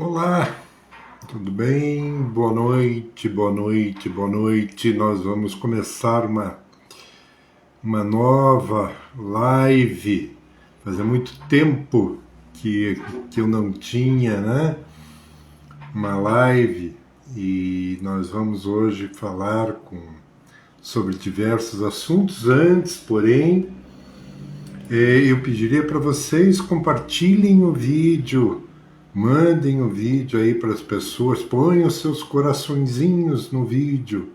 Olá, tudo bem? Boa noite, boa noite, boa noite. Nós vamos começar uma nova live. Fazia muito tempo que eu não tinha, né? Uma live e nós vamos hoje falar sobre diversos assuntos. Antes, porém, eu pediria para vocês compartilhem o vídeo. Mandem o vídeo aí para as pessoas, ponham os seus coraçõezinhos no vídeo,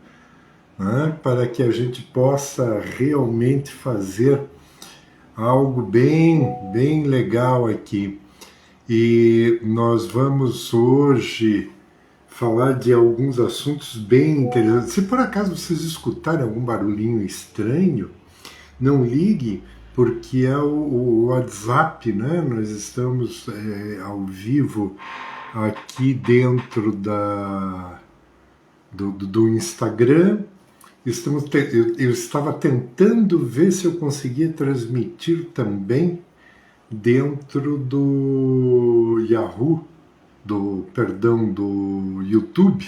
né, para que a gente possa realmente fazer algo bem legal aqui. E nós vamos hoje falar de alguns assuntos bem interessantes. Se por acaso vocês escutarem algum barulhinho estranho, não ligue, porque é o WhatsApp, né? Nós estamos ao vivo aqui dentro do Instagram. Eu estava tentando ver se eu conseguia transmitir também dentro do Yahoo, do YouTube,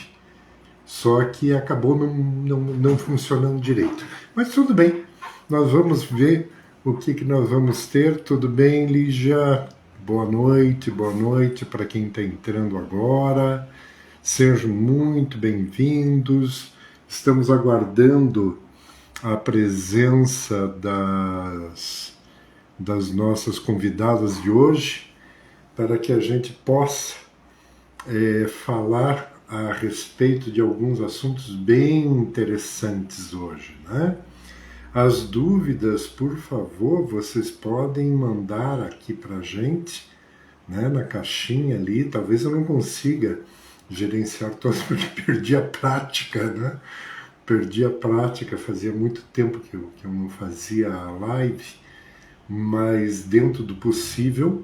só que acabou não funcionando direito. Mas tudo bem, nós vamos ver o que nós vamos ter. Tudo bem, Lígia? Boa noite para quem está entrando agora. Sejam muito bem-vindos. Estamos aguardando a presença das nossas convidadas de hoje para que a gente possa falar a respeito de alguns assuntos bem interessantes hoje, né? As dúvidas, por favor, vocês podem mandar aqui para a gente, né, na caixinha ali. Talvez eu não consiga gerenciar todas, porque perdi a prática, né? Perdi a prática, fazia muito tempo que eu não fazia a live, mas dentro do possível,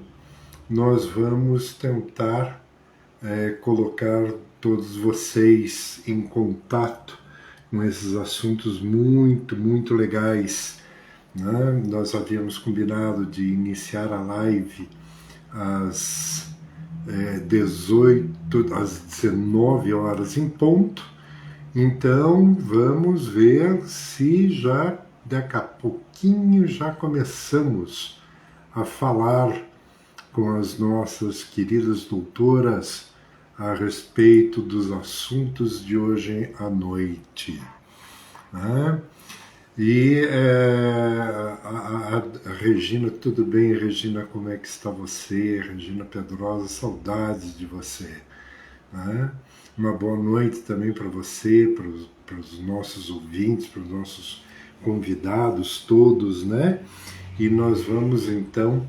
nós vamos tentar colocar todos vocês em contato com esses assuntos muito legais, né? Nós havíamos combinado de iniciar a live às 19 horas em ponto, então vamos ver se já daqui a pouquinho já começamos a falar com as nossas queridas doutoras a respeito dos assuntos de hoje à noite, né? E a Regina, tudo bem, Regina? Como é que está você? Regina Pedrosa, saudades de você, né? Uma boa noite também para você, para os nossos ouvintes, para os nossos convidados todos, né? E nós vamos então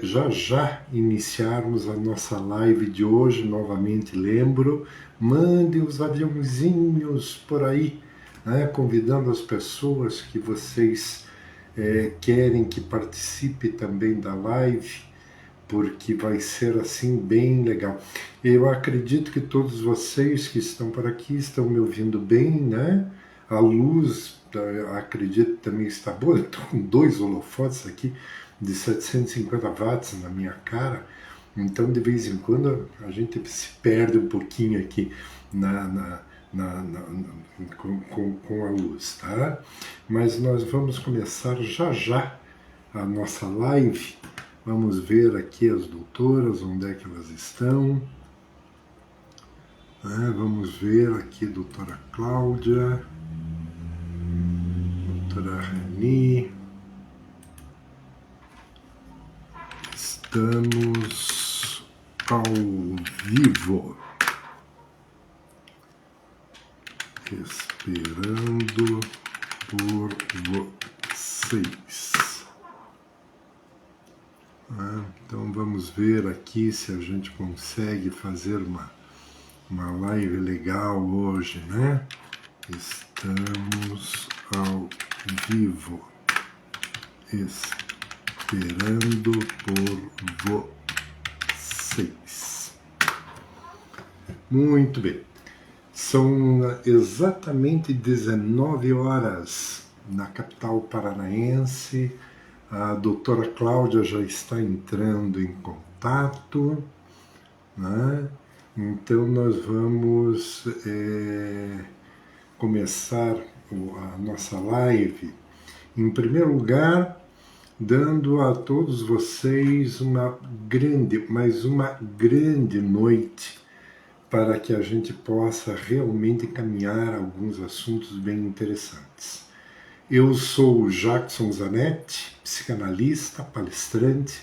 já iniciarmos a nossa live de hoje. Novamente lembro, mandem os aviãozinhos por aí, né, convidando as pessoas que vocês querem que participe também da live, porque vai ser assim bem legal. Eu acredito que todos vocês que estão por aqui estão me ouvindo bem, né? A luz, acredito, também está boa. Eu estou com 2 holofotes aqui de 750 watts na minha cara, então de vez em quando a gente se perde um pouquinho aqui com a luz, tá? Mas nós vamos começar já a nossa live. Vamos ver aqui as doutoras, onde é que elas estão. Vamos ver aqui, doutora Cláudia, doutora Rani. Estamos ao vivo, esperando por vocês. Então vamos ver aqui se a gente consegue fazer uma live legal hoje, né? Estamos ao vivo, esperando por vocês. Muito bem. São exatamente 19 horas na capital paranaense. A doutora Cláudia já está entrando em contato. né? Então nós vamos começar a nossa live, em primeiro lugar, dando a todos vocês mais uma grande noite, para que a gente possa realmente caminhar alguns assuntos bem interessantes. Eu sou o Jackson Zanetti, psicanalista, palestrante,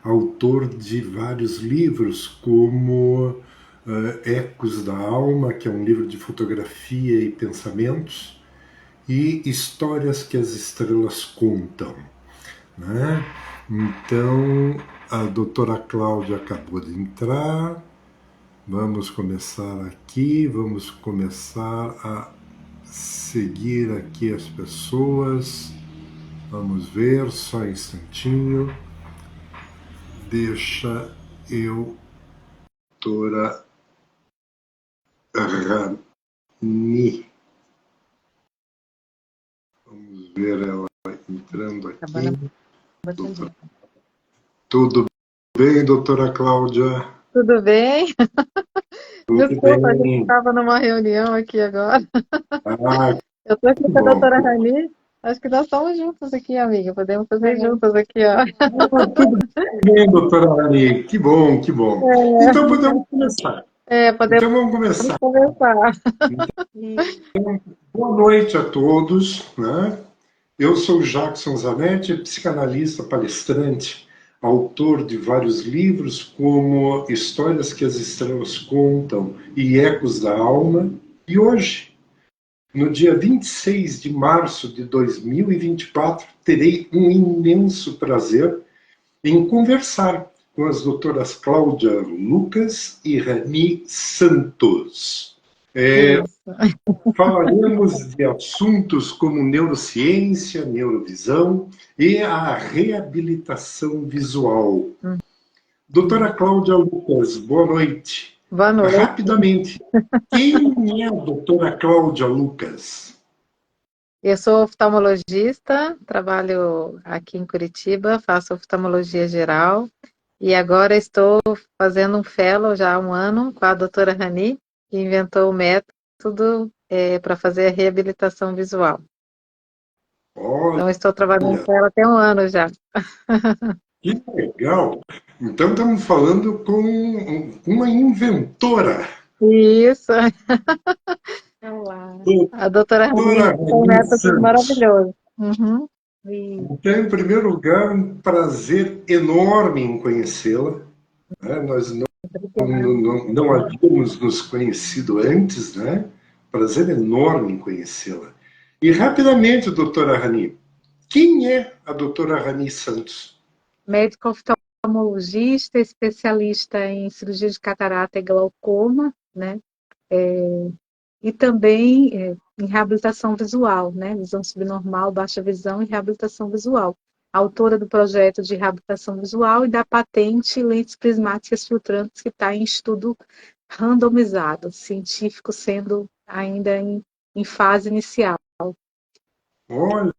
autor de vários livros, como Ecos da Alma, que é um livro de fotografia e pensamentos, e Histórias que as Estrelas Contam, né? Então, a doutora Cláudia acabou de entrar. Vamos começar aqui, vamos começar a seguir aqui as pessoas. Vamos ver, só um instantinho. Deixa eu, doutora Rani. Vamos ver ela entrando aqui. Tudo bem, doutora Cláudia? Tudo bem? Tudo Desculpa, a gente bem. estava numa reunião aqui agora. Ah, Eu estou aqui que com a bom. doutora Rani. Acho que nós estamos juntos aqui, amiga. Podemos fazer juntas aqui, ó. Tudo bem, doutora Rani. Que bom, que bom. Então podemos começar. Podemos Então vamos começar. conversar. Boa noite a todos, né? Eu sou Jackson Zanetti, psicanalista, palestrante, autor de vários livros como Histórias que as Estrelas Contam e Ecos da Alma. E hoje, no dia 26 de março de 2024, terei um imenso prazer em conversar com as doutoras Cláudia Lucas e Rani Santos. Falaremos de assuntos como neurociência, neurovisão e a reabilitação visual. Doutora Cláudia Lucas, boa noite. Boa noite. Rapidamente, quem é a doutora Cláudia Lucas? Eu sou oftalmologista, trabalho aqui em Curitiba, faço oftalmologia geral e agora estou fazendo um fellow já há um ano com a doutora Rani, que inventou o método para fazer a reabilitação visual. Olha, Então, estou trabalhando com ela até um ano já. que legal! Então, estamos falando com uma inventora. Isso. A doutora Rani tem um método maravilhoso. Uhum. Então, em primeiro lugar, um prazer enorme em conhecê-la. Nós não havíamos nos conhecido antes, né? Prazer enorme em conhecê-la. E rapidamente, doutora Rani, quem é a doutora Rani Santos? Médico oftalmologista, especialista em cirurgia de catarata e glaucoma, né? E também em reabilitação visual, né? Visão subnormal, baixa visão e reabilitação visual. Autora do projeto de reabilitação visual e da patente lentes prismáticas filtrantes que está em estudo randomizado, científico sendo ainda em fase inicial. Olha,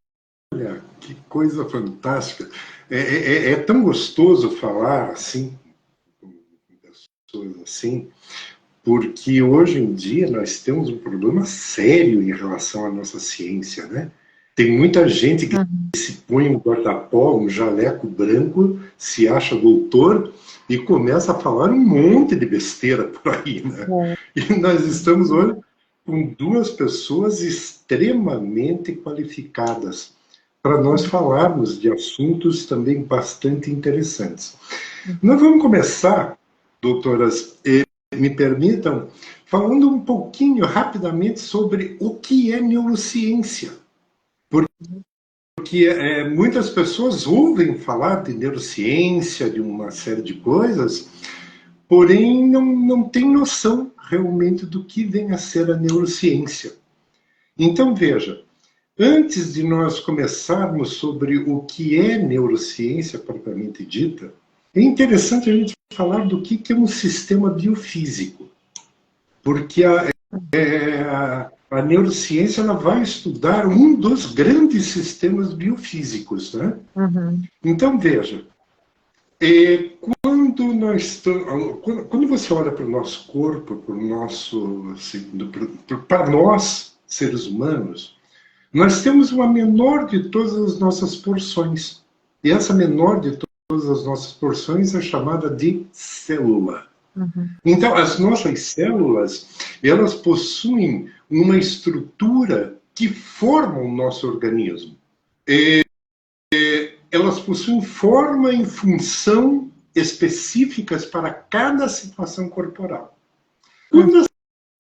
que coisa fantástica. É tão gostoso falar assim, com pessoas assim, porque hoje em dia nós temos um problema sério em relação à nossa ciência, né? Tem muita gente que se põe um guarda-pó, um jaleco branco, se acha doutor e começa a falar um monte de besteira por aí, né? E nós estamos hoje com duas pessoas extremamente qualificadas para nós falarmos de assuntos também bastante interessantes. Nós vamos começar, doutoras, me permitam, falando um pouquinho rapidamente sobre o que é neurociência. Porque muitas pessoas ouvem falar de neurociência, de uma série de coisas, porém não têm noção realmente do que vem a ser a neurociência. Então, veja, antes de nós começarmos sobre o que é neurociência propriamente dita, é interessante a gente falar do que é um sistema biofísico. Porque a neurociência ela vai estudar um dos grandes sistemas biofísicos, né? Então, veja, quando quando você olha para o nosso corpo, para o nosso, assim, para nós, seres humanos, nós temos uma menor de todas as nossas porções. E essa menor de todas as nossas porções é chamada de célula. Uhum. Então, as nossas células, elas possuem uma estrutura que forma o nosso organismo. Elas possuem forma e função específicas para cada situação corporal. Quando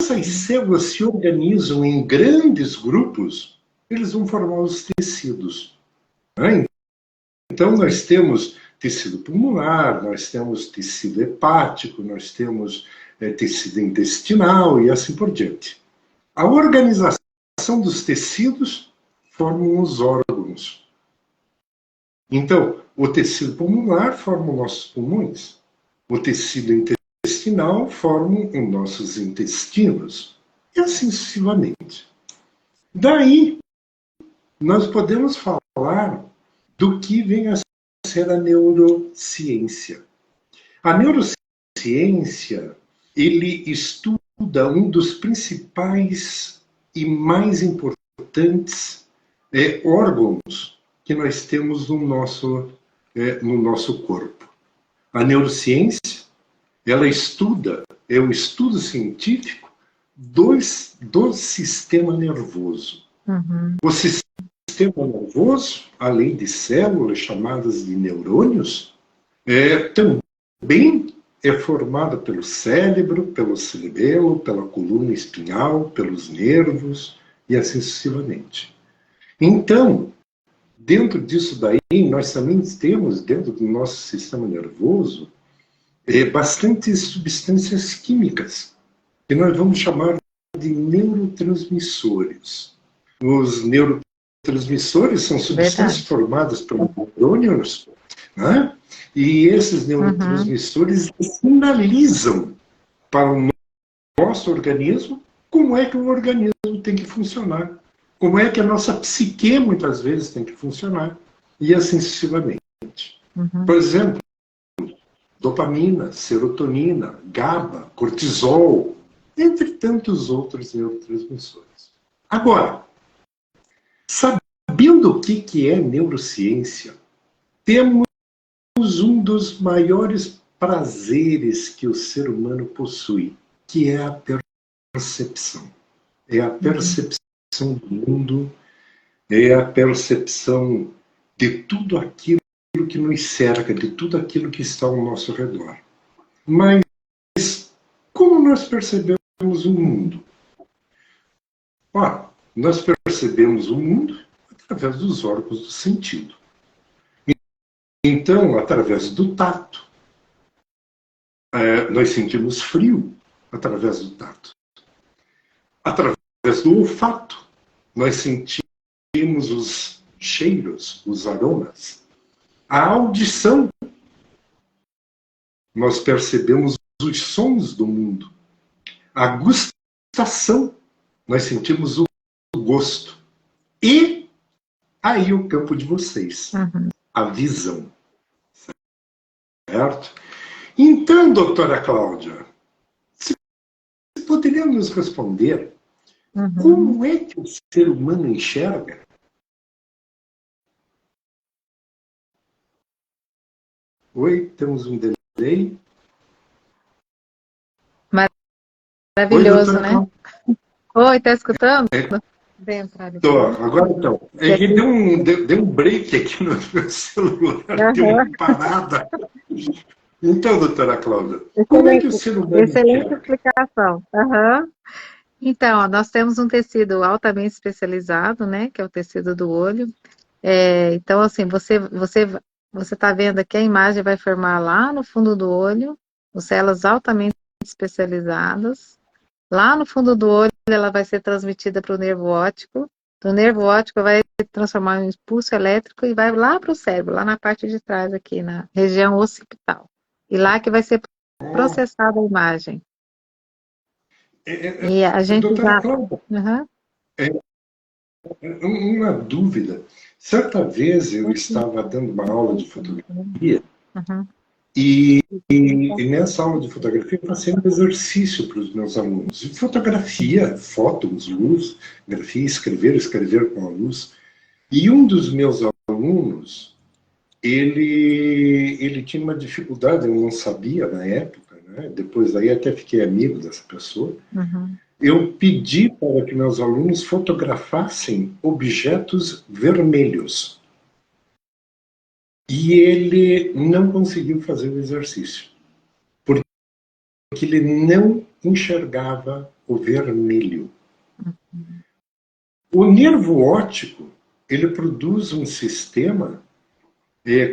essas células se organizam em grandes grupos, eles vão formar os tecidos. Né? Então, nós temos tecido pulmonar, nós temos tecido hepático, nós temos tecido intestinal e assim por diante. A organização dos tecidos formam os órgãos. Então, o tecido pulmonar forma os nossos pulmões, o tecido intestinal forma os nossos intestinos, e assim sucessivamente. Daí, nós podemos falar do que vem a ser a neurociência. A neurociência, ele estuda um dos principais e mais importantes órgãos que nós temos no nosso corpo. A neurociência, ela estuda, é o estudo científico do sistema nervoso. Uhum. O sistema nervoso, além de células chamadas de neurônios, também é formado pelo cérebro, pelo cerebelo, pela coluna espinhal, pelos nervos e assim sucessivamente. Então, dentro disso daí, nós também temos, dentro do nosso sistema nervoso, bastantes substâncias químicas, que nós vamos chamar de neurotransmissores. Os neurotransmissores são substâncias formadas por neurônios, né? E esses neurotransmissores sinalizam para o nosso organismo como é que o organismo tem que funcionar, como é que a nossa psique muitas vezes tem que funcionar, e assim sucessivamente. Uhum. Por exemplo, dopamina, serotonina, GABA, cortisol, entre tantos outros neurotransmissores. Agora, sabendo o que é neurociência, temos um dos maiores prazeres que o ser humano possui, que é a percepção. É a percepção do mundo, é a percepção de tudo aquilo que nos cerca, de tudo aquilo que está ao nosso redor. Mas como nós percebemos o mundo? Ora, nós percebemos o mundo através dos órgãos do sentido. Então, através do tato, nós sentimos frio através do tato. Através do olfato, nós sentimos os cheiros, os aromas. A audição, nós percebemos os sons do mundo. A gustação, nós sentimos o gosto. E aí o campo de vocês, a visão. Certo? Então, doutora Cláudia, você poderia nos responder como é que o ser humano enxerga? Oi, temos um delay. Maravilhoso, Oi, né? Oi, tá escutando? Tô, agora então. Ele deu um break aqui no meu celular, deu uma parada. Então, doutora Cláudia, como é que o ser humano Excelente enxerga? explicação. Então, ó, nós temos um tecido altamente especializado, né? Que é o tecido do olho. Então, assim, você está vendo aqui a imagem vai formar lá no fundo do olho, células altamente especializadas. Lá no fundo do olho, ela vai ser transmitida para o nervo óptico. Do nervo óptico vai se transformar em impulso elétrico e vai lá para o cérebro, lá na parte de trás aqui, na região occipital. E lá que vai ser processada a imagem. E a gente Doutora já... Cláudia, uma dúvida. Certa vez eu estava dando uma aula de fotografia E nessa aula de fotografia eu passei um exercício para os meus alunos. E fotografia, fotos, luz, grafia, escrever com a luz. E um dos meus alunos, ele tinha uma dificuldade, eu não sabia na época, né? Depois daí até fiquei amigo dessa pessoa. Uhum. Eu pedi para que meus alunos fotografassem objetos vermelhos. E ele não conseguiu fazer o exercício, porque ele não enxergava o vermelho. O nervo óptico, ele produz um sistema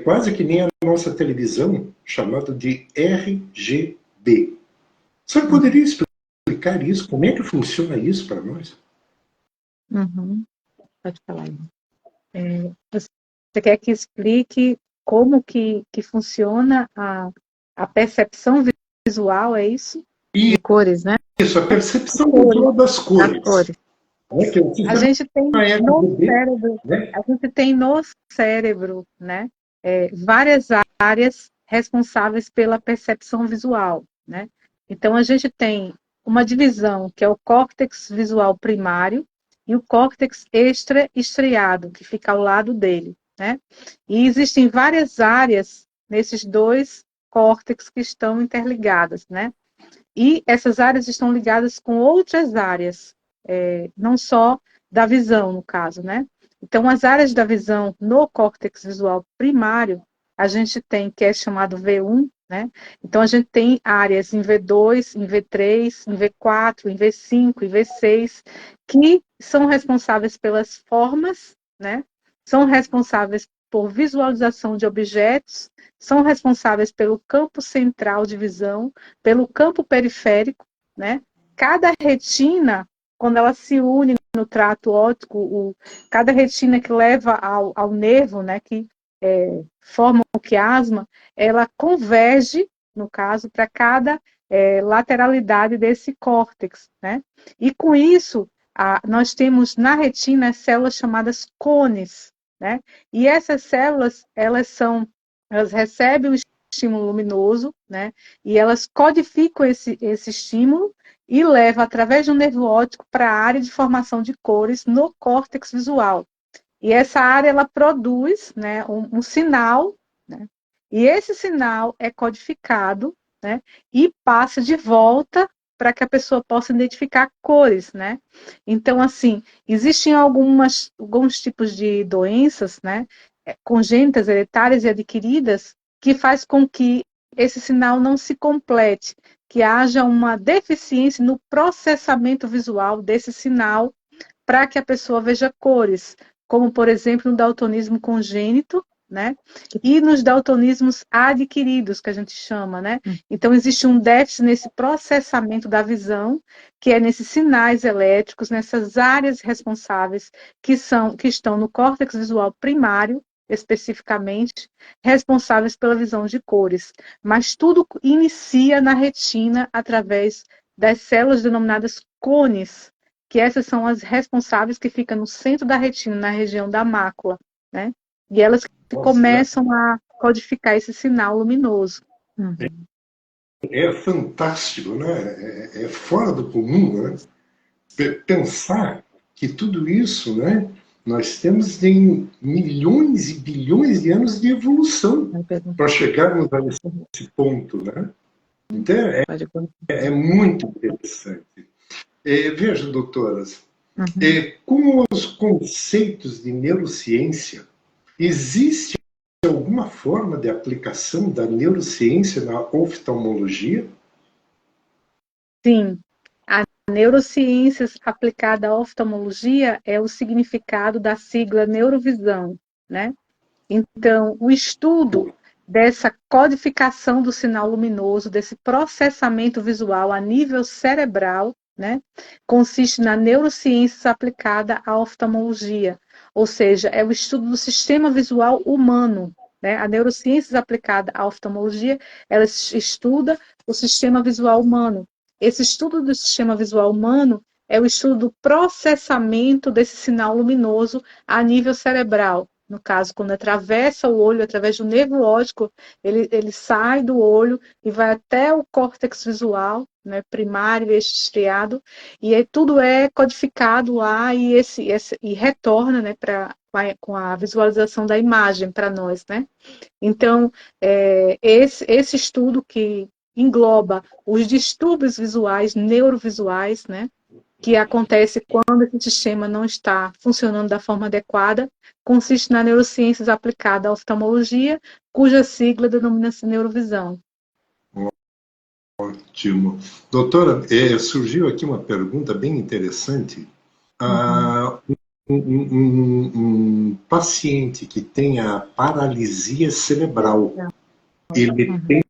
quase que nem a nossa televisão, chamado de RGB. Você poderia explicar isso? Como é que funciona isso para nós? Uhum. Pode falar. Você quer que explique como que funciona a percepção visual, é isso? De cores, né? Isso, a percepção visual das cores. Das cores. A gente tem no cérebro, né? a gente tem no cérebro, né, várias áreas responsáveis pela percepção visual, né? Então a gente tem uma divisão que é o córtex visual primário e o córtex extra-estriado, que fica ao lado dele, né? E existem várias áreas nesses dois córtex que estão interligadas, né? E essas áreas estão ligadas com outras áreas, não só da visão, no caso, né? Então, as áreas da visão no córtex visual primário, a gente tem, que é chamado V1, né? Então, a gente tem áreas em V2, em V3, em V4, em V5, em V6, que são responsáveis pelas formas, né? São responsáveis por visualização de objetos, são responsáveis pelo campo central de visão, pelo campo periférico, né? Cada retina, quando ela se une no trato óptico, cada retina que leva ao nervo, né, que forma o quiasma, ela converge, no caso, para cada lateralidade desse córtex, né? E com isso, nós temos na retina as células chamadas cones, né? E essas células, elas recebem o estímulo luminoso, né? E elas codificam esse estímulo e levam através do nervo óptico para a área de formação de cores no córtex visual. E essa área ela produz, né, um sinal, né? E esse sinal é codificado, né, e passa de volta para que a pessoa possa identificar cores, né? Então, assim, existem alguns tipos de doenças, né, congênitas, hereditárias e adquiridas, que faz com que esse sinal não se complete, que haja uma deficiência no processamento visual desse sinal para que a pessoa veja cores, como, por exemplo, no daltonismo congênito, né? E nos daltonismos adquiridos, que a gente chama, né? Então, existe um déficit nesse processamento da visão, que é nesses sinais elétricos, nessas áreas responsáveis que estão no córtex visual primário, especificamente, responsáveis pela visão de cores. Mas tudo inicia na retina através das células denominadas cones, que essas são as responsáveis que ficam no centro da retina, na região da mácula, né? E elas começam a codificar esse sinal luminoso. Uhum. É fantástico, né? É fora do comum, né? Pensar que tudo isso, né? Nós temos em milhões e bilhões de anos de evolução para chegarmos a esse ponto, né? Então é muito interessante. Veja, doutoras, com os conceitos de neurociência, existe alguma forma de aplicação da neurociência na oftalmologia? Sim. A neurociências aplicada à oftalmologia é o significado da sigla neurovisão, né? Então, o estudo dessa codificação do sinal luminoso, desse processamento visual a nível cerebral, né, consiste na neurociência aplicada à oftalmologia, ou seja, é o estudo do sistema visual humano, né? A neurociência aplicada à oftalmologia, ela estuda o sistema visual humano. Esse estudo do sistema visual humano é o estudo do processamento desse sinal luminoso a nível cerebral, no caso, quando atravessa o olho, através do nervo óptico, ele sai do olho e vai até o córtex visual, né, primário e estriado, e aí tudo é codificado lá e retorna, né, com a visualização da imagem para nós, né? Então, esse estudo que engloba os distúrbios visuais, neurovisuais, né? Que acontece quando esse sistema não está funcionando da forma adequada, consiste na neurociências aplicada à oftalmologia, cuja sigla denomina-se neurovisão. Ótimo. Doutora, surgiu aqui uma pergunta bem interessante. Um paciente que tenha paralisia cerebral, ele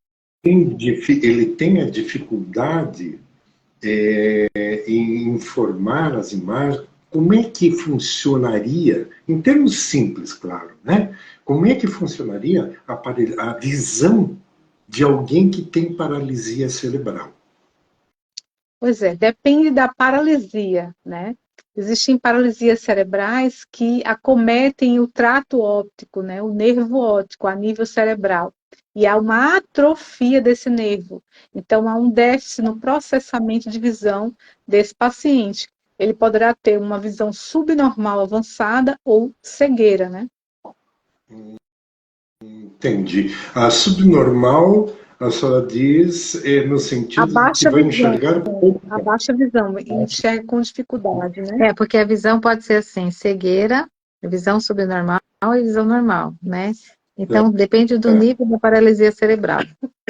tem a dificuldade em informar as imagens. Como é que funcionaria, em termos simples, claro, né? Como é que funcionaria a visão de alguém que tem paralisia cerebral? Pois é, depende da paralisia, né? Existem paralisias cerebrais que acometem o trato óptico, né? O nervo óptico a nível cerebral. E há uma atrofia desse nervo. Então, há um déficit no processamento de visão desse paciente. Ele poderá ter uma visão subnormal avançada ou cegueira, né? Entendi. A subnormal, a senhora diz, no A sentido de que baixa vai visão, enxergar pouco. a baixa visão, enxerga com dificuldade, né? Porque a visão pode ser assim, cegueira, visão subnormal e visão normal, né? Então, depende do nível da paralisia cerebral,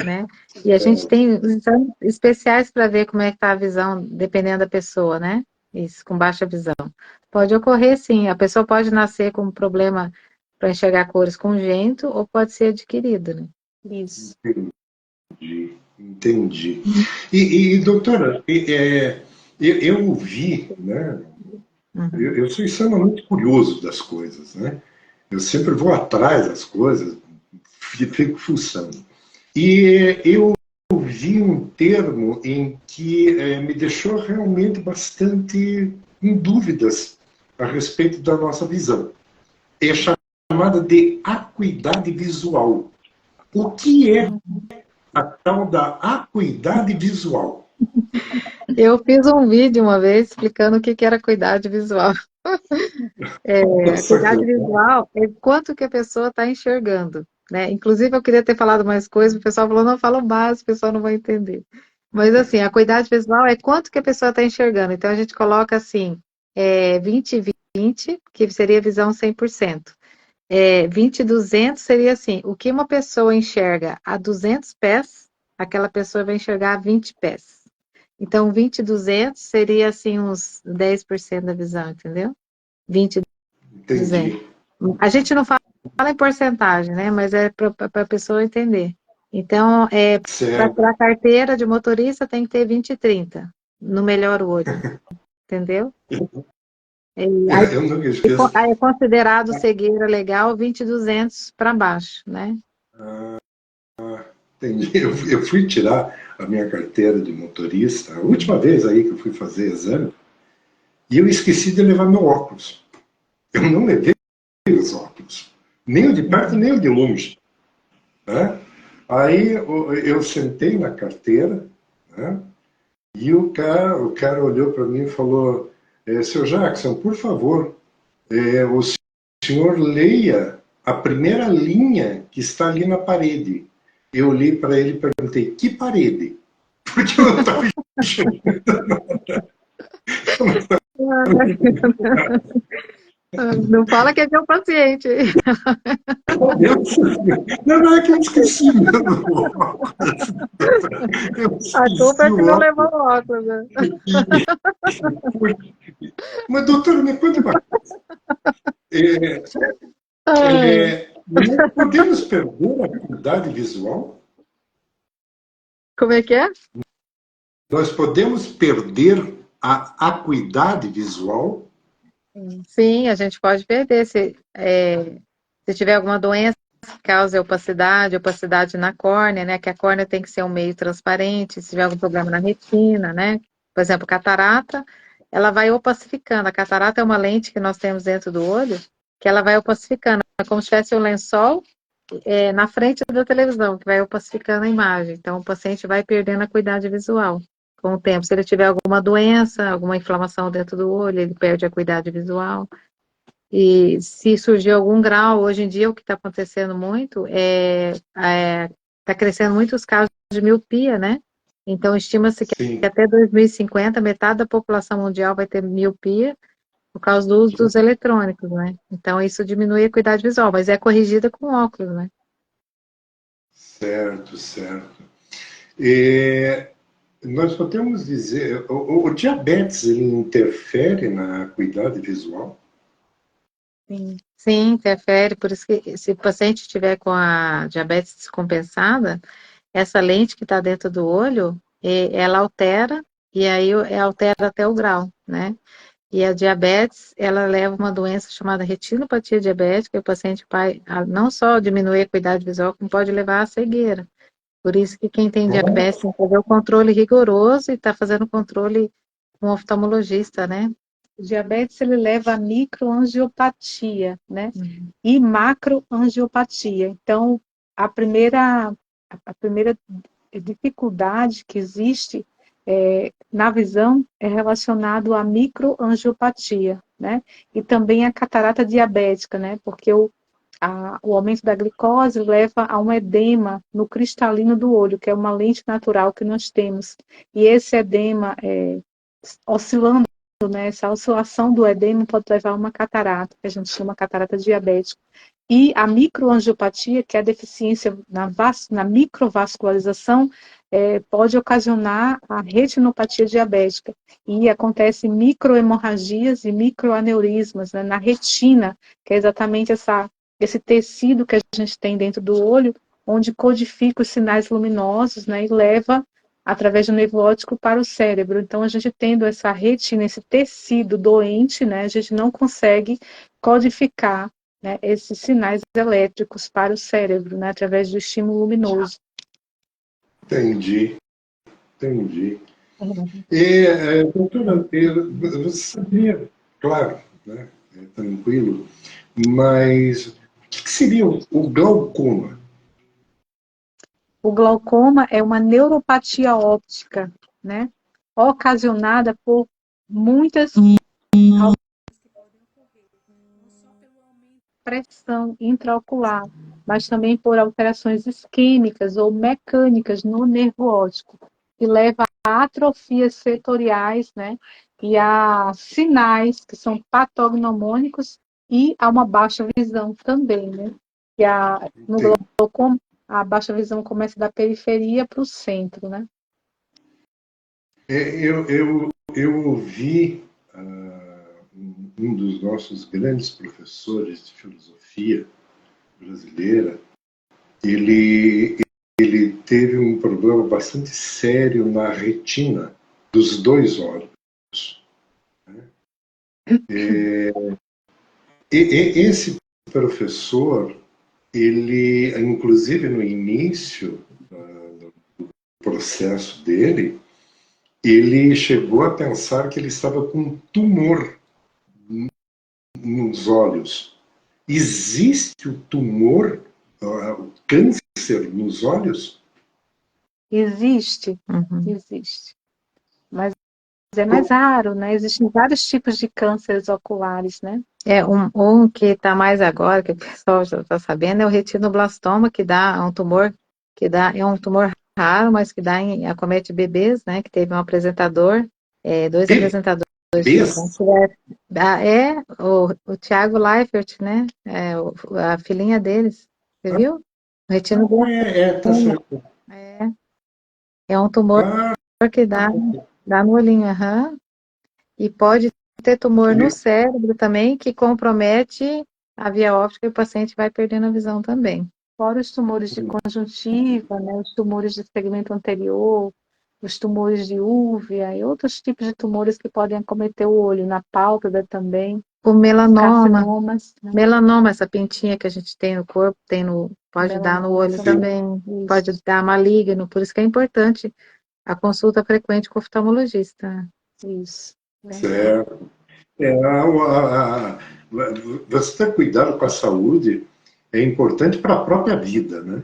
né? E a gente tem exames especiais para ver como é que está a visão, dependendo da pessoa, né? Isso, com baixa visão. Pode ocorrer, sim, a pessoa pode nascer com um problema para enxergar cores congênito ou pode ser adquirido, né? Isso. Entendi. Doutora, eu ouvi, né? Eu sou extremamente curioso das coisas, né? Eu sempre vou atrás das coisas, fico fuçando. E eu ouvi um termo em que me deixou realmente bastante em dúvidas a respeito da nossa visão. É chamada de acuidade visual. O que é a tal da acuidade visual? Eu fiz um vídeo uma vez explicando o que era acuidade visual. Acuidade visual é quanto que a pessoa está enxergando, né? Inclusive, eu queria ter falado mais coisas, o pessoal falou, não, fala o básico, o pessoal não vai entender. Mas, assim, a acuidade visual é quanto que a pessoa está enxergando. Então, a gente coloca, assim, 20/20, que seria visão 100%. 20/200 seria assim, o que uma pessoa enxerga a 200 pés, aquela pessoa vai enxergar a 20 pés. Então, 20/200 seria, assim, uns 10% da visão, entendeu? 20/200. Entendi. A gente não fala em porcentagem, né? Mas é para a pessoa entender. Então, para a carteira de motorista tem que ter 20/30, no melhor olho, entendeu? Eu nunca esqueço. Aí é considerado cegueira legal 20/200 para baixo, né? Entendi. Eu fui tirar a minha carteira de motorista, a última vez aí que eu fui fazer exame, e eu esqueci de levar meu óculos. Eu não levei os óculos, nem o de perto, nem o de longe. Né? Aí eu sentei na carteira, né? E o cara olhou para mim e falou, seu Jackson, por favor, o senhor leia a primeira linha que está ali na parede. Eu olhei para ele e perguntei, que parede? Porque eu não estava enxergando nada. Não fala que é meu paciente. Não, é que eu esqueci mesmo. A culpa é que não levou o óculos, né? Mas, doutora, me conta uma coisa. Nós podemos perder a acuidade visual? Como é que é? Nós podemos perder a acuidade visual? Sim, a gente pode perder. Se tiver alguma doença que cause opacidade na córnea, né? Que a córnea tem que ser um meio transparente. Se tiver algum problema na retina, né? Por exemplo, catarata, ela vai opacificando. A catarata é uma lente que nós temos dentro do olho, que ela vai opacificando. É como se tivesse um lençol na frente da televisão, que vai opacificando a imagem. Então, o paciente vai perdendo a acuidade visual com o tempo. Se ele tiver alguma doença, alguma inflamação dentro do olho, ele perde a acuidade visual. E se surgir algum grau, hoje em dia o que está acontecendo muito está crescendo muito os casos de miopia, né? Então, estima-se que Sim. até 2050, metade da população mundial vai ter miopia por causa do uso dos eletrônicos, né? Então, isso diminui a acuidade visual, mas é corrigida com óculos, né? Certo, certo. E nós podemos dizer, o diabetes ele interfere na acuidade visual? Sim. Sim, interfere, por isso que se o paciente tiver com a diabetes descompensada, essa lente que está dentro do olho, ela altera, e aí altera até o grau, né? E a diabetes, ela leva uma doença chamada retinopatia diabética, e o paciente vai não só diminuir a acuidade visual, como pode levar à cegueira. Por isso que quem tem diabetes tem que fazer o controle rigoroso e está fazendo o controle com um oftalmologista, né? O diabetes ele leva a microangiopatia, né? E macroangiopatia. Então, a primeira dificuldade que existe na visão é relacionado à microangiopatia, né? E também a catarata diabética, né? Porque o aumento da glicose leva a um edema no cristalino do olho, que é uma lente natural que nós temos. E esse edema oscilando, né? Essa oscilação do edema pode levar a uma catarata, que a gente chama catarata diabética. E a microangiopatia, que é a deficiência na microvascularização, pode ocasionar a retinopatia diabética. E acontece microhemorragias e microaneurismas, né, na retina, que é exatamente esse tecido que a gente tem dentro do olho, onde codifica os sinais luminosos, né, e leva, através do nervo óptico, para o cérebro. Então, a gente tendo essa retina, esse tecido doente, né, a gente não consegue codificar, né, esses sinais elétricos para o cérebro, né, através do estímulo luminoso. Entendi, entendi. E, doutora, você sabia, claro, né, tranquilo, mas o que seria o glaucoma? O glaucoma é uma neuropatia óptica, né, ocasionada por muitas pressão intraocular, mas também por alterações isquêmicas ou mecânicas no nervo óptico, que leva a atrofias setoriais, né, e a sinais que são patognomônicos e a uma baixa visão também, né, que no glaucoma a baixa visão começa da periferia para o centro, né. Eu ouvi um dos nossos grandes professores de filosofia brasileira, ele teve um problema bastante sério na retina dos dois olhos. Né? Esse professor, ele, inclusive no início do processo dele, ele chegou a pensar que ele estava com um tumor nos olhos. Existe o tumor, o câncer nos olhos? Existe, existe. Mas é mais raro, né? Existem vários tipos de cânceres oculares, né? Um que está mais agora, que o pessoal já está sabendo, é o retinoblastoma, que dá um tumor, é um tumor raro, mas que acomete bebês, né? Que teve um apresentador, dois apresentadores. O Thiago Leifert, né? A filhinha deles, você viu? O retinoblastoma. Tá certo. É um tumor que dá no olhinho, e pode ter tumor no cérebro também, que compromete a via óptica e o paciente vai perdendo a visão também. Fora os tumores de conjuntiva, né, os tumores de segmento anterior, os tumores de úvea e outros tipos de tumores que podem acometer o olho, na pálpebra também. O melanoma, carcinomas, né? Melanoma, essa pintinha que a gente tem no corpo, pode dar no olho também, pode dar maligno, por isso que é importante a consulta frequente com o oftalmologista. Isso. Certo. você ter cuidado com a saúde é importante para a própria vida, né?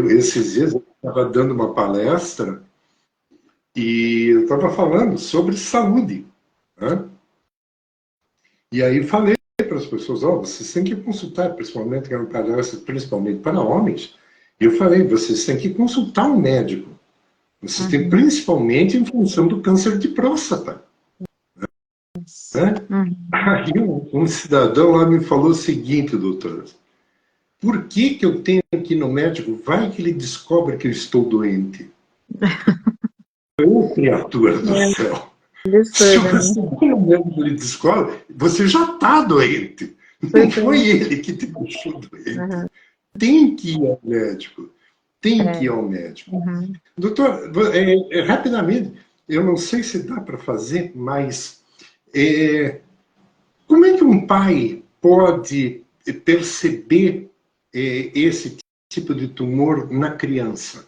Esses dias eu estava dando uma palestra e eu estava falando sobre saúde, né? E aí falei para as pessoas, vocês têm que consultar, principalmente, que é uma palestra principalmente para homens, e eu falei, vocês têm que consultar um médico. Vocês têm, principalmente em função do câncer de próstata. Né? Aí um cidadão lá me falou o seguinte, doutora, por que eu tenho que ir no médico? Vai que ele descobre que eu estou doente. Ô, criatura do céu. Se você no médico ele descobre, você já está doente. Não foi ele que te deixou doente. Tem que ir ao médico. Tem que ir ao médico. Doutor, rapidamente, eu não sei se dá para fazer, mas como é que um pai pode perceber esse tipo de tumor na criança?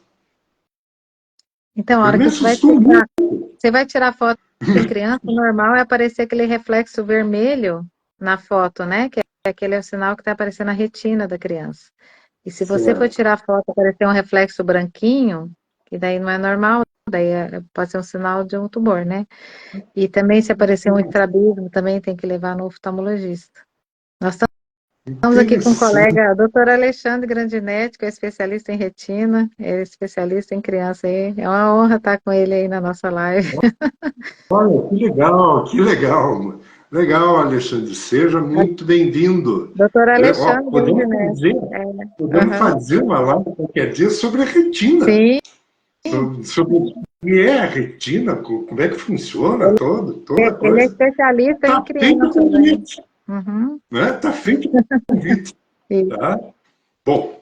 Então, a hora que você vai tirar foto da criança, o normal é aparecer aquele reflexo vermelho na foto, né? Que é aquele sinal que está aparecendo na retina da criança. E se você for tirar a foto e aparecer um reflexo branquinho, que daí não é normal, daí pode ser um sinal de um tumor, né? E também se aparecer um estrabismo, também tem que levar no oftalmologista. Nós estamos aqui com um colega, o doutor Alexandre Grandinetti, que é especialista em retina, é especialista em criança aí. É uma honra estar com ele aí na nossa live. Olha, que legal, que legal. Legal, Alexandre, seja muito bem-vindo. Doutor Alexandre Podemos fazer uma live qualquer dia sobre a retina. Sim. Sobre o que é a retina, como é que funciona, toda coisa. Ele é especialista em criança. Está feito o convite. Tá? Bom,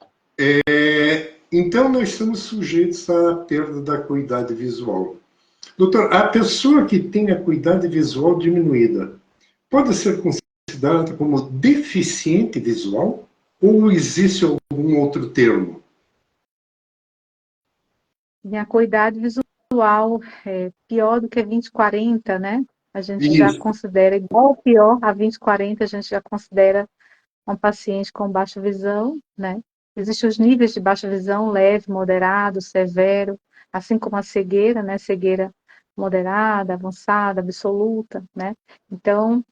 então nós estamos sujeitos à perda da acuidade visual. Doutor, a pessoa que tem a acuidade visual diminuída pode ser considerada como deficiente visual ou existe algum outro termo? E a acuidade visual é pior do que a 20/40, né? A gente já considera igual ou pior a 20/40, a gente já considera um paciente com baixa visão, né? Existem os níveis de baixa visão, leve, moderado, severo, assim como a cegueira, né? Cegueira moderada, avançada, absoluta, né? Então,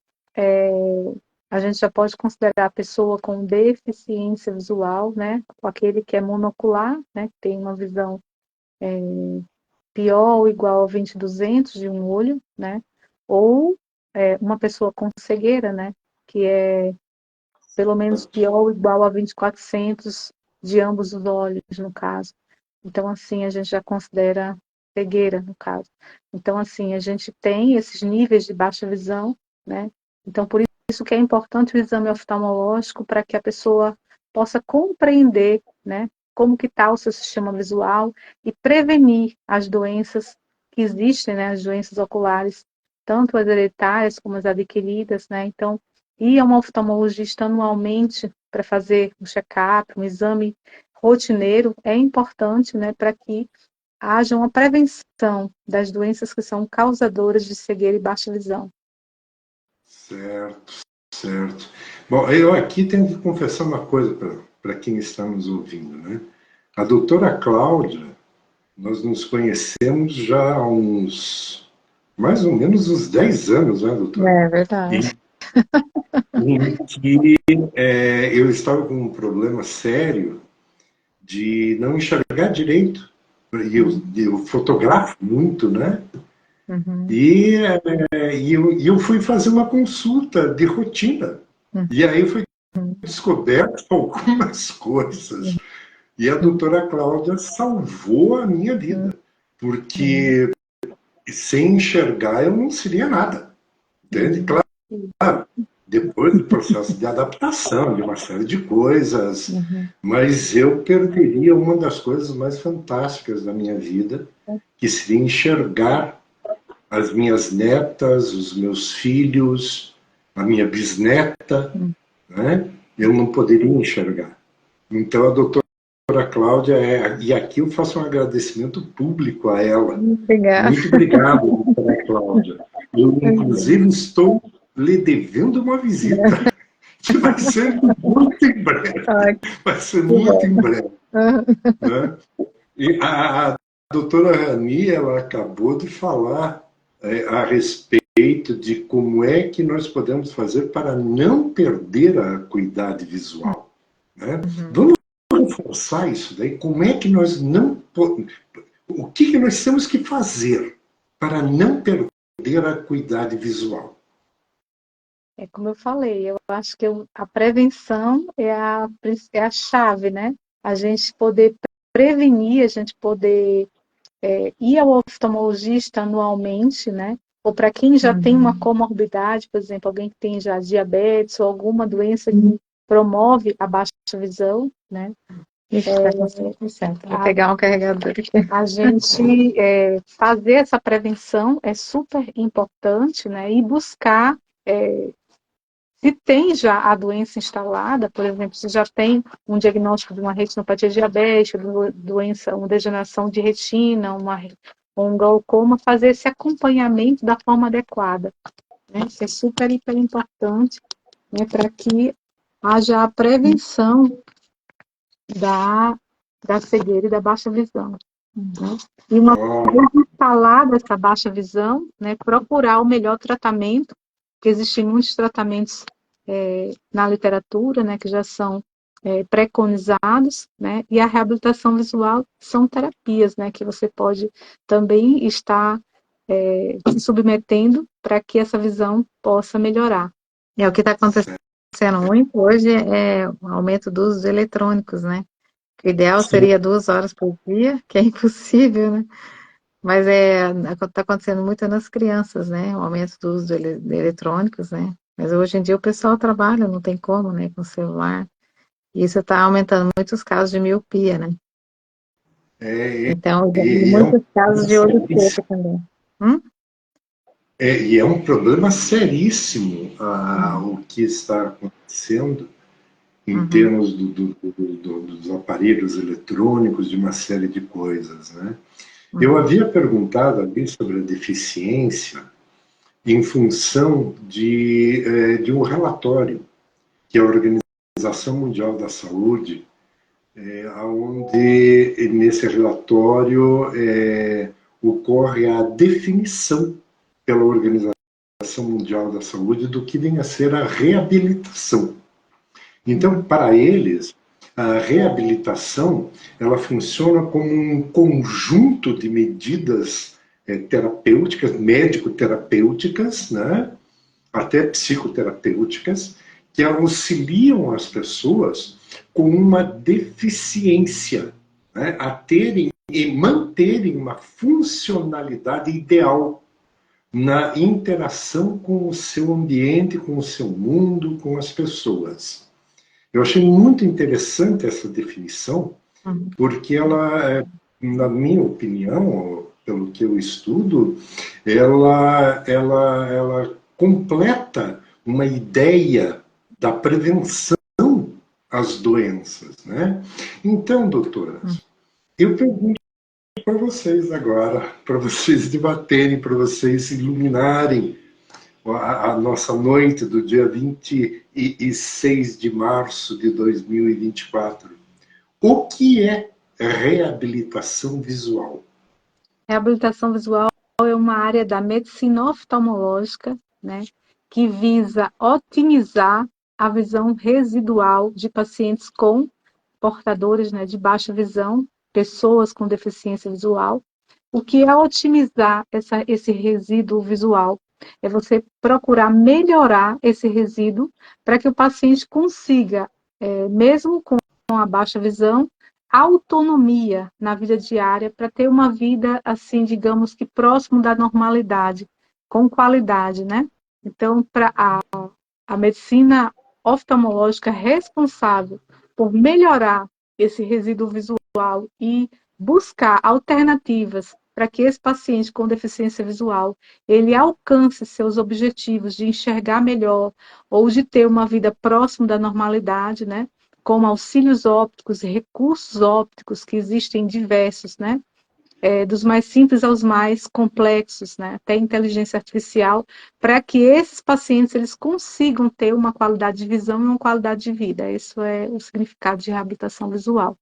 a gente já pode considerar a pessoa com deficiência visual, né? Aquele que é monocular, né? Que tem uma visão pior ou igual a 20/200 de um olho, né? Ou uma pessoa com cegueira, né? Que é pelo menos pior ou igual a 20/400 de ambos os olhos, no caso. Então, assim, a gente já considera cegueira, no caso. Então, assim, a gente tem esses níveis de baixa visão, né? Então, por isso que é importante o exame oftalmológico para que a pessoa possa compreender, né? Como que está o seu sistema visual e prevenir as doenças que existem, né? As doenças oculares, tanto as hereditárias como as adquiridas, né? Então, ir a um oftalmologista anualmente para fazer um check-up, um exame rotineiro é importante, né, para que haja uma prevenção das doenças que são causadoras de cegueira e baixa visão. Certo, certo. Bom, eu aqui tenho que confessar uma coisa para quem está nos ouvindo, né? A doutora Cláudia, nós nos conhecemos já há mais ou menos uns 10 anos, né, doutora? É verdade. Em que eu estava com um problema sério de não enxergar direito. E eu fotografo muito, né? E eu fui fazer uma consulta de rotina. E aí foi descoberto algumas coisas. E a doutora Cláudia salvou a minha vida. Porque sem enxergar eu não seria nada. Entende? Claro, depois do processo de adaptação, de uma série de coisas, mas eu perderia uma das coisas mais fantásticas da minha vida, que seria enxergar as minhas netas, os meus filhos, a minha bisneta, né? Eu não poderia enxergar. Então a doutora Cláudia, e aqui eu faço um agradecimento público a ela. Obrigada. Muito obrigado, doutora Cláudia. Eu, inclusive, estou lhe devendo uma visita. Vai ser muito em breve. Ai, Vai ser que muito em bom. breve. Né? E a doutora Rani, ela acabou de falar a respeito de como é que nós podemos fazer para não perder a acuidade visual. Né? Uhum. Vamos reforçar isso daí. Como é que nós não... O que nós temos que fazer para não perder a acuidade visual? É como eu falei, eu acho que a prevenção é a chave, né? A gente poder prevenir, a gente poder ir ao oftalmologista anualmente, né? Ou para quem já tem uma Uhum. comorbidade, por exemplo, alguém que tem já diabetes ou alguma doença que promove a baixa visão, né? Isso, está com 100%. Vou pegar um carregador aqui. A gente fazer essa prevenção é super importante, né? E buscar, se tem já a doença instalada, por exemplo, se já tem um diagnóstico de uma retinopatia diabética, doença, uma degeneração de retina, um glaucoma, fazer esse acompanhamento da forma adequada, né? Isso é super, hiper importante, né? Para que haja a prevenção da cegueira e da baixa visão. Né? E uma vez instalada essa baixa visão, né, procurar o melhor tratamento, porque existem muitos tratamentos na literatura, né, que já são preconizados, né, e a reabilitação visual são terapias, né, que você pode também estar se submetendo para que essa visão possa melhorar. É o que está acontecendo muito hoje é o aumento do uso de eletrônicos, né? O ideal Sim. seria 2 horas por dia, que é impossível, né? Mas está acontecendo muito nas crianças, né? O aumento do uso de eletrônicos, né? Mas hoje em dia o pessoal trabalha, não tem como, né? Com celular. E isso está aumentando muitos casos de miopia, né? É, Então, já vi e é um muitos casos problema de olho seríssimo. seco também. Hum? E é um problema seríssimo Uhum. o que está acontecendo em Uhum. termos dos aparelhos eletrônicos, de uma série de coisas. Né? Eu Uhum. havia perguntado ali sobre a deficiência em função de um relatório que a Organização Mundial da Saúde, onde nesse relatório ocorre a definição pela Organização Mundial da Saúde do que vem a ser a reabilitação. Então, Uhum. para eles, a reabilitação ela funciona como um conjunto de medidas terapêuticas, médico-terapêuticas, né? Até psicoterapêuticas, que auxiliam as pessoas com uma deficiência, né? A terem e manterem uma funcionalidade ideal na interação com o seu ambiente, com o seu mundo, com as pessoas. Eu achei muito interessante essa definição, Uhum. porque ela, na minha opinião, pelo que eu estudo, ela completa uma ideia da prevenção às doenças, né? Então, doutoras, eu pergunto para vocês agora, para vocês debaterem, para vocês iluminarem a nossa noite do dia 26 de março de 2024. O que é reabilitação visual? Reabilitação visual é uma área da medicina oftalmológica, né, que visa otimizar a visão residual de pacientes com portadores, né, de baixa visão, pessoas com deficiência visual. O que é otimizar esse resíduo visual? É você procurar melhorar esse resíduo para que o paciente consiga, mesmo com a baixa visão, autonomia na vida diária para ter uma vida, assim, digamos que próximo da normalidade, com qualidade, né? Então, para a medicina oftalmológica responsável por melhorar esse resíduo visual e buscar alternativas para que esse paciente com deficiência visual ele alcance seus objetivos de enxergar melhor ou de ter uma vida próxima da normalidade, né? Com auxílios ópticos e recursos ópticos que existem diversos, né? dos mais simples aos mais complexos, né? Até inteligência artificial, para que esses pacientes eles consigam ter uma qualidade de visão e uma qualidade de vida. Isso é o significado de reabilitação visual.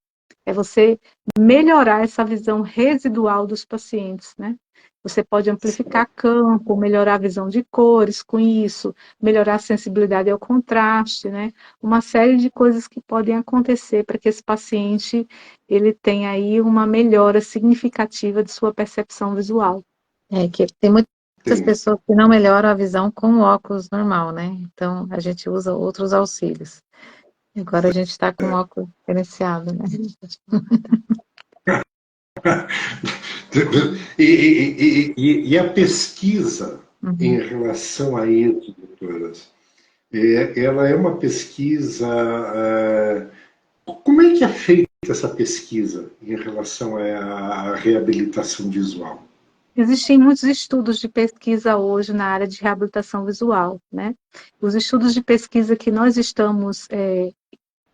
É você melhorar essa visão residual dos pacientes, né? Você pode amplificar campo, melhorar a visão de cores com isso, melhorar a sensibilidade ao contraste, né? Uma série de coisas que podem acontecer para que esse paciente ele tenha aí uma melhora significativa de sua percepção visual. Que tem muitas Tem. pessoas que não melhoram a visão com o óculos normal, né? Então, a gente usa outros auxílios. Agora a gente está com o óculos diferenciado, né? E a pesquisa em Uhum. relação a isso, doutoras, ela é uma pesquisa. Como é que é feita essa pesquisa em relação à reabilitação visual? Existem muitos estudos de pesquisa hoje na área de reabilitação visual, né? Os estudos de pesquisa que nós estamos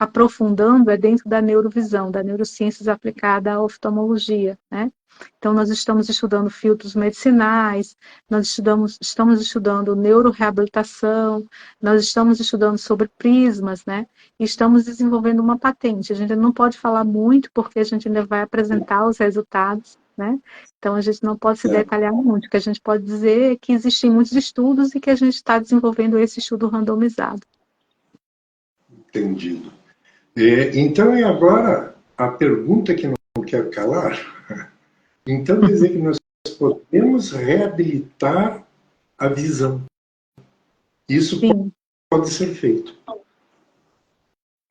aprofundando é dentro da neurovisão, da neurociências aplicada à oftalmologia, né? Então, nós estamos estudando filtros medicinais, estamos estudando neuroreabilitação, nós estamos estudando sobre prismas, né? E estamos desenvolvendo uma patente. A gente não pode falar muito, porque a gente ainda vai apresentar os resultados, né? Então, a gente não pode se Certo, detalhar muito. O que a gente pode dizer é que existem muitos estudos e que a gente está desenvolvendo esse estudo randomizado. entendido. Então, e agora a pergunta que não quero calar. Então, quer dizer que nós podemos reabilitar a visão. Isso Sim, pode ser feito.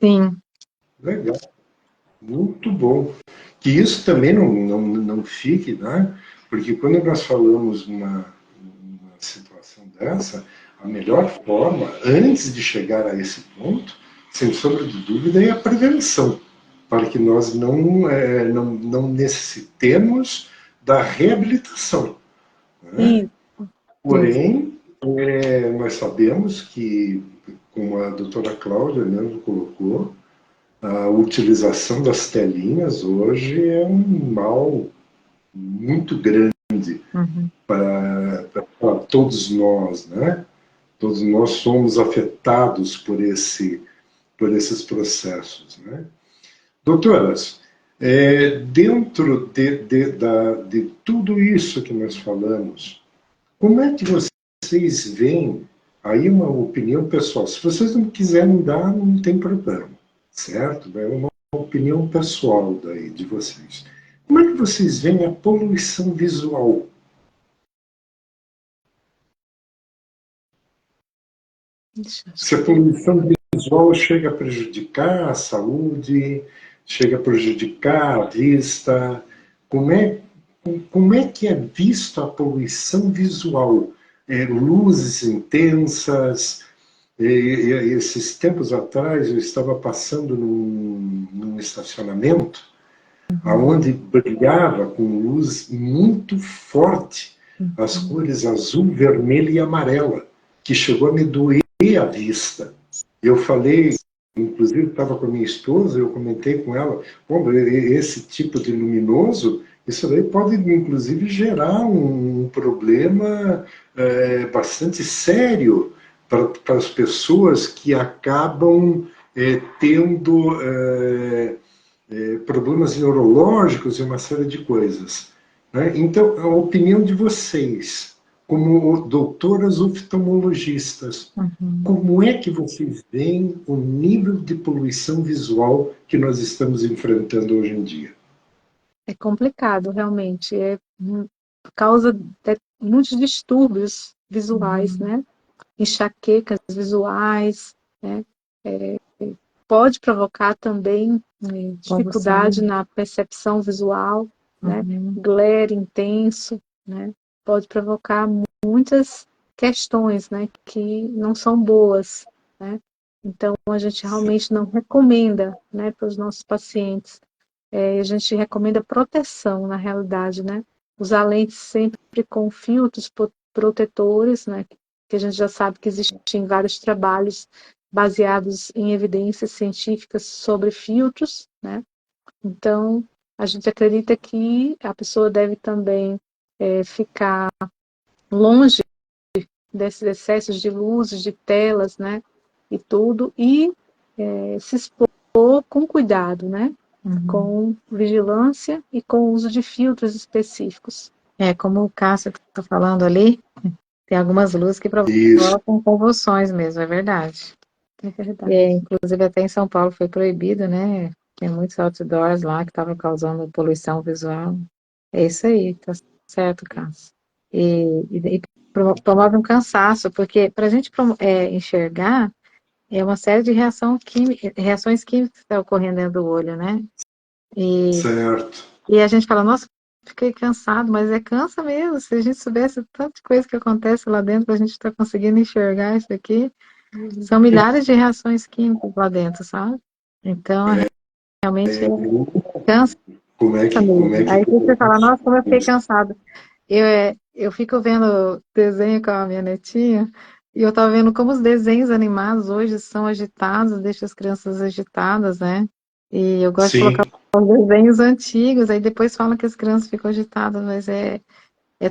Sim. Legal, muito bom. Que isso também não fique, né? Porque quando nós falamos numa situação dessa, a melhor forma, antes de chegar a esse ponto, sem sombra de dúvida, é a prevenção, para que nós não necessitemos da reabilitação. Né? isso. Sim. Porém, nós sabemos que, como a doutora Cláudia mesmo colocou, a utilização das telinhas hoje é um mal muito grande Uhum. para todos nós, né? Todos nós somos afetados por esses processos, né? Doutoras, dentro de tudo isso que nós falamos, como é que vocês veem, aí uma opinião pessoal, se vocês não quiserem dar, não tem problema, certo? É uma opinião pessoal daí de vocês. Como é que vocês veem a poluição visual? Se a poluição visual chega a prejudicar a saúde, chega a prejudicar a vista, como é, como é que é visto a poluição visual? Luzes intensas. Esses tempos atrás eu estava passando num estacionamento aonde brilhava com luz muito forte as Uhum. cores azul, vermelha e amarela, que chegou a me doer a vista. Eu falei, inclusive estava com a minha esposa, eu comentei com ela, bom, esse tipo de luminoso, isso daí pode inclusive gerar um problema bastante sério para as pessoas que acabam tendo problemas neurológicos e uma série de coisas. Né? Então, a opinião de vocês, como doutoras oftalmologistas, Uhum. como é que vocês veem o nível de poluição visual que nós estamos enfrentando hoje em dia? É complicado, realmente. Por causa de muitos distúrbios visuais, Uhum. né? Enxaquecas visuais, né? Pode provocar também dificuldade Convulsão. na percepção visual, né? Uhum. Glare intenso, né? Pode provocar muitas questões, né? Que não são boas, né? Então, a gente realmente não recomenda, né? Para os nossos pacientes. A gente recomenda proteção, na realidade, né? Usar lentes sempre com filtros protetores, né? Que a gente já sabe que existem vários trabalhos baseados em evidências científicas sobre filtros, né? Então, a gente acredita que a pessoa deve também ficar longe desses excessos de luzes, de telas, né? E tudo, e se expor com cuidado, né? Com vigilância e com o uso de filtros específicos. Como o Cássio está falando ali, tem algumas luzes que Isso. provocam convulsões mesmo, é verdade. É verdade. Inclusive até em São Paulo foi proibido, né? Tem muitos outdoors lá que estavam causando poluição visual. É isso aí, tá certo, Cássio. E promove um cansaço, porque para a gente enxergar, é uma série de reações químicas que estão ocorrendo dentro do olho, né? Certo. E a gente fala, nossa, fiquei cansado, mas cansa mesmo. Se a gente soubesse tanta coisa que acontece lá dentro, a gente está conseguindo enxergar isso aqui. São milhares de reações químicas lá dentro, sabe? Então, realmente cansa Como é que mesmo. Aí você fala, nossa, como eu fiquei cansado. Eu fico vendo desenho com a minha netinha e eu tava vendo como os desenhos animados hoje são agitados, deixa as crianças agitadas, né? E eu gosto de colocar os desenhos antigos, aí depois falam que as crianças ficam agitadas, mas é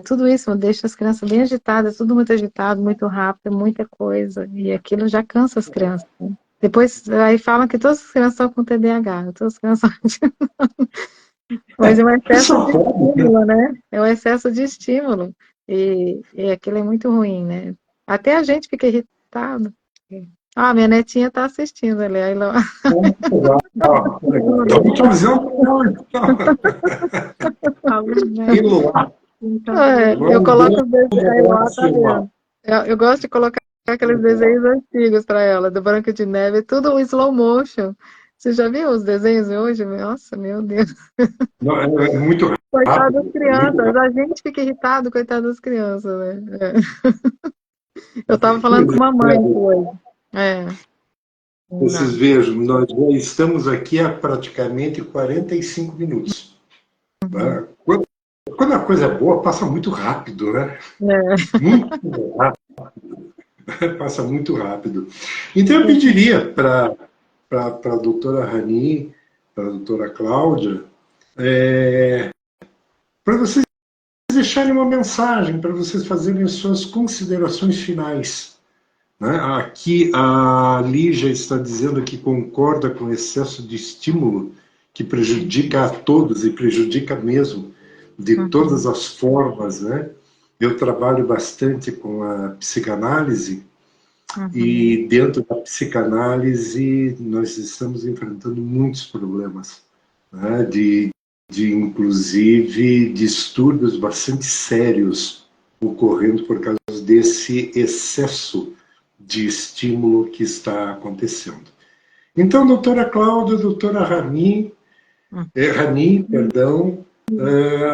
tudo isso, deixa as crianças bem agitadas, tudo muito agitado, muito rápido, muita coisa, e aquilo já cansa as crianças, né? Depois, aí falam que todas as crianças estão com TDAH, todas as crianças mas é um excesso de estímulo, né? É um excesso de estímulo. E aquilo é muito ruim, né? Até a gente fica irritado. Ah, minha netinha está assistindo ali. Aí ela... Estamos te avisando. Eu coloco os desenhos, aí ela tá vendo. Eu gosto de colocar aqueles desenhos antigos para ela, do Branca de Neve, tudo em slow motion. Você já viu os desenhos de hoje? Nossa, meu Deus. Não, é muito rápido. Coitado das crianças. A gente fica irritado, coitado das crianças, né? Eu estava falando com uma mãe hoje. Vocês vejam, nós já estamos aqui há praticamente 45 minutos. Tá? Quando a coisa é boa, passa muito rápido, né? Muito rápido. Passa muito rápido. Então eu pediria para a doutora Rani, para a doutora Cláudia, para vocês deixarem uma mensagem, para vocês fazerem as suas considerações finais. Né? Aqui a Lígia está dizendo que concorda com o excesso de estímulo que prejudica a todos e prejudica mesmo de todas as formas. Né? Eu trabalho bastante com a psicanálise e dentro da psicanálise nós estamos enfrentando muitos problemas, né? de inclusive distúrbios bastante sérios ocorrendo por causa desse excesso de estímulo que está acontecendo. Então, doutora Cláudia, doutora Rani,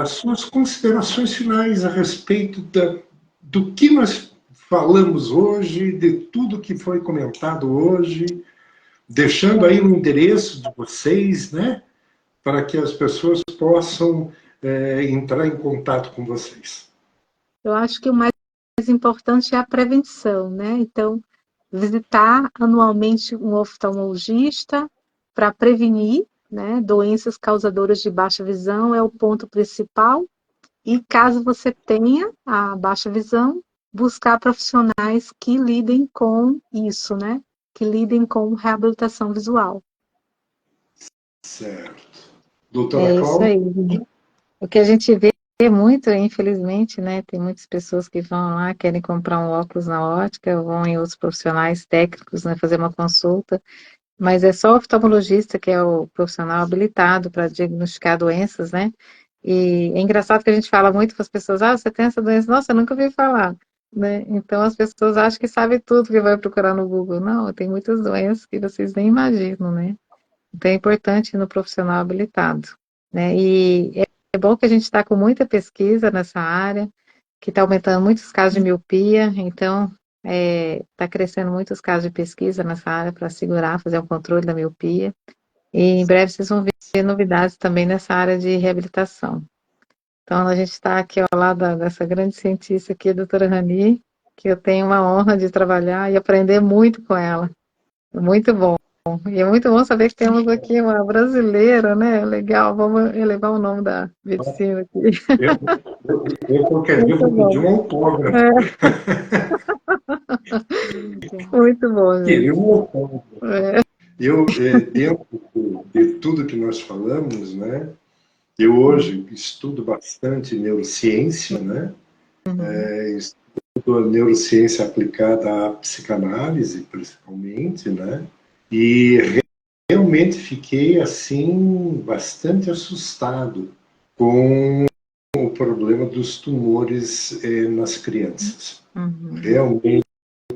as suas considerações finais a respeito do que nós falamos hoje, de tudo que foi comentado hoje, deixando aí o endereço de vocês, né, para que as pessoas possam entrar em contato com vocês. Eu acho que o mais importante é a prevenção, né? Então, visitar anualmente um oftalmologista para prevenir, né, doenças causadoras de baixa visão é o ponto principal. E caso você tenha a baixa visão, buscar profissionais que lidem com isso, né? Que lidem com reabilitação visual. Certo. Doutora Isso Cláudia? aí. O que a gente vê muito, infelizmente, né? Tem muitas pessoas que vão lá, querem comprar um óculos na ótica, vão em outros profissionais técnicos, né, fazer uma consulta, mas é só o oftalmologista que é o profissional habilitado para diagnosticar doenças, né? E é engraçado que a gente fala muito com as pessoas, você tem essa doença? Nossa, eu nunca ouvi falar, né? Então as pessoas acham que sabem tudo que vai procurar no Google. Não, tem muitas doenças que vocês nem imaginam, né? Então é importante ir no profissional habilitado, né? E é bom que a gente está com muita pesquisa nessa área, que está aumentando muitos casos de miopia, então está crescendo muitos casos de pesquisa nessa área para segurar, fazer o controle da miopia. E em breve vocês vão ver novidades também nessa área de reabilitação. Então a gente está aqui ao lado dessa grande cientista aqui, a doutora Rani, que eu tenho uma honra de trabalhar e aprender muito com ela. Muito bom. E é muito bom saber que temos aqui uma brasileira, né? Legal, vamos elevar o nome da medicina aqui. Eu qualquer dia Muito vou pedir bom. um autógrafo. Muito bom, Queria gente. um autógrafo. É. Dentro de tudo que nós falamos, né? Eu hoje estudo bastante neurociência, né? Estudo a neurociência aplicada à psicanálise, principalmente, né? E realmente fiquei, assim, bastante assustado com o problema dos tumores nas crianças. Realmente,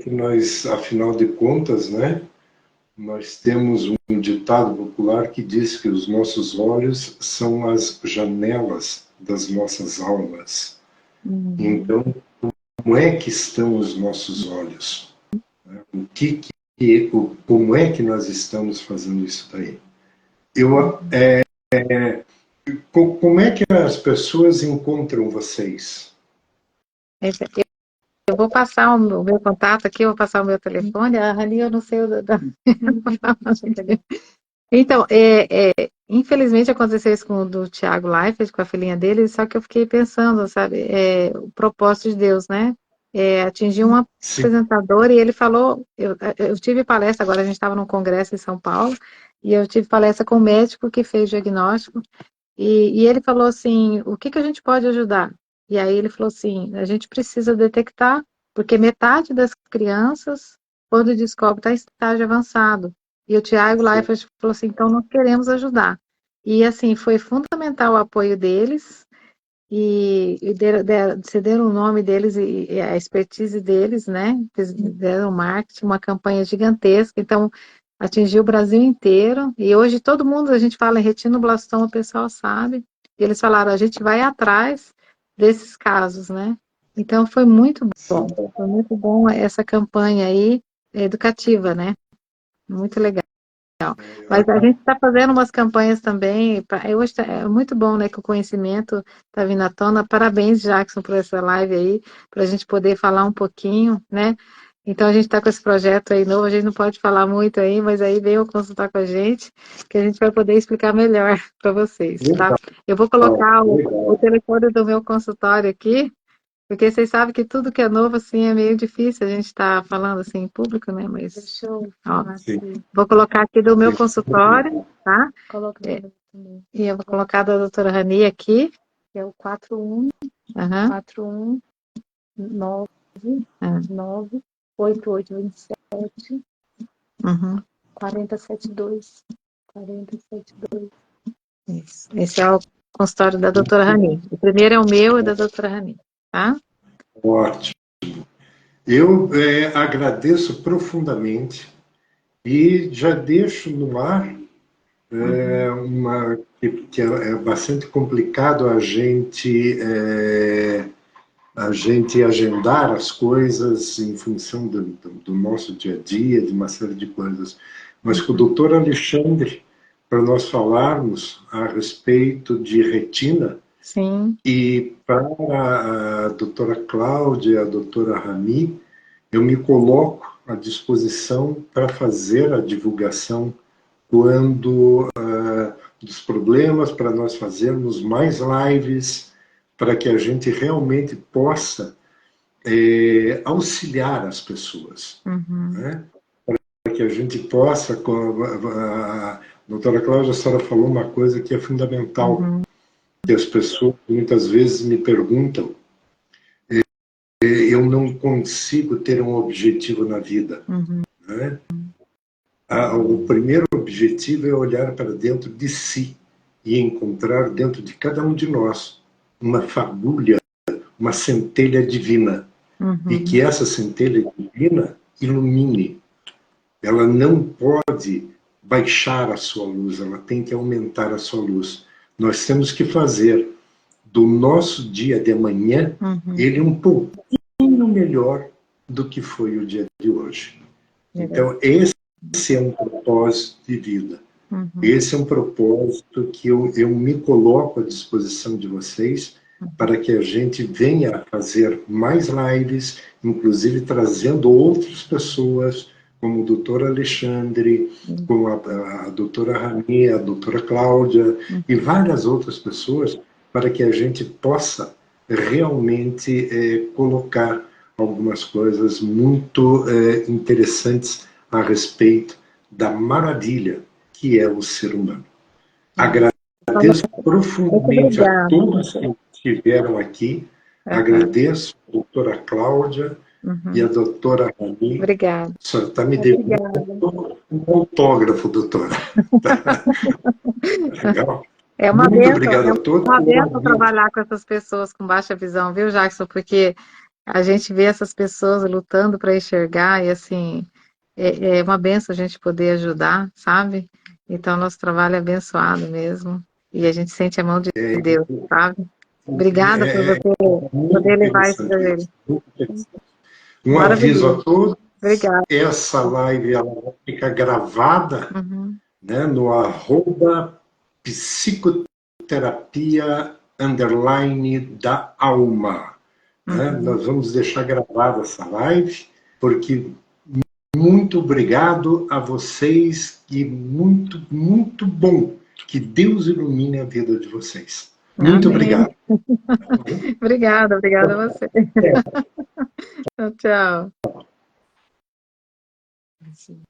nós, afinal de contas, né? Nós temos um ditado popular que diz que os nossos olhos são as janelas das nossas almas. Então, como é que estão os nossos olhos? Como é que nós estamos fazendo isso daí? Como é que as pessoas encontram vocês? Eu vou passar o meu contato aqui, eu vou passar o meu telefone. A Rani, eu não sei o da... Então, infelizmente aconteceu isso com o do Thiago Leifert, com a filhinha dele, só que eu fiquei pensando, sabe, o propósito de Deus, né? Atingir um Sim. apresentador e ele falou, eu tive palestra, agora a gente estava num congresso em São Paulo, e eu tive palestra com um médico que fez diagnóstico, e ele falou assim, o que a gente pode ajudar? E aí ele falou assim, a gente precisa detectar, porque metade das crianças, quando descobre, está em estágio avançado. E o Tiago Leifert falou assim, então nós queremos ajudar. E assim, foi fundamental o apoio deles, e cederam o nome deles e a expertise deles, né? Fizeram marketing, uma campanha gigantesca, então atingiu o Brasil inteiro, e hoje todo mundo, a gente fala em retinoblastoma, o pessoal sabe, e eles falaram, a gente vai atrás desses casos, né? Então foi muito bom essa campanha aí, educativa, né? Muito legal. Mas a gente está fazendo umas campanhas também. Hoje é muito bom, né, que o conhecimento está vindo à tona. Parabéns, Jackson, por essa live aí, para a gente poder falar um pouquinho, né? Então a gente está com esse projeto aí novo, a gente não pode falar muito aí, mas aí venham consultar com a gente, que a gente vai poder explicar melhor para vocês, tá? Eu vou colocar o telefone do meu consultório aqui, porque vocês sabem que tudo que é novo, assim, é meio difícil a gente estar falando assim em público, né? Mas, Deixa eu ó, falar aqui. vou colocar aqui do meu consultório, tá? Coloca o meu também. E eu vou colocar da doutora Rani aqui. Que é o 41 Aham. 41 9 Ah. 9 8827 Uhum. 472 472. Isso. Esse é o consultório da doutora Rani. O primeiro é o meu e da doutora Rani, tá? Ótimo. Eu agradeço profundamente e já deixo no ar que é bastante complicado a gente agendar as coisas em função do nosso dia a dia, de uma série de coisas. Mas com o doutor Alexandre, para nós falarmos a respeito de retina, Sim. e para a doutora Cláudia, a doutora Rami, eu me coloco à disposição para fazer a divulgação quando dos problemas, para nós fazermos mais lives, para que a gente realmente possa auxiliar as pessoas. Né? Para que a gente possa... A doutora Cláudia, a senhora falou uma coisa que é fundamental, que as pessoas muitas vezes me perguntam, eu não consigo ter um objetivo na vida. Né? O primeiro objetivo é olhar para dentro de si e encontrar dentro de cada um de nós uma fagulha, uma centelha divina. E que essa centelha divina ilumine. Ela não pode baixar a sua luz, ela tem que aumentar a sua luz. Nós temos que fazer do nosso dia de amanhã ele um pouquinho melhor do que foi o dia de hoje. Então, esse é um propósito de vida. Esse é um propósito que eu me coloco à disposição de vocês para que a gente venha a fazer mais lives, inclusive trazendo outras pessoas como o doutor Alexandre, como a doutora Rani, a doutora Cláudia e várias outras pessoas, para que a gente possa realmente colocar algumas coisas muito interessantes a respeito da maravilha que é o ser humano. Agradeço Muito profundamente a obrigada. todos que estiveram aqui. Agradeço a doutora Cláudia e a doutora Rani. Obrigada. O senhor está me devendo Obrigada. um autógrafo, doutora. Legal? É Muito obrigado a todos. uma benção trabalhar com essas pessoas com baixa visão, viu, Jackson? Porque a gente vê essas pessoas lutando para enxergar e, assim, é uma benção a gente poder ajudar, sabe? Então, nosso trabalho é abençoado mesmo. E a gente sente a mão de Deus, sabe? Obrigada por você Muito poder levar isso interessante para ele. isso. Muito interessante. Um aviso a Maravilhoso. todos. Obrigada. Essa live ela vai ficar gravada, né, no @psicoterapia da alma. Né? Nós vamos deixar gravada essa live, porque muito obrigado a vocês e muito, muito bom. Que Deus ilumine a vida de vocês. Muito Amém. obrigado. Obrigada a você. Tchau, tchau.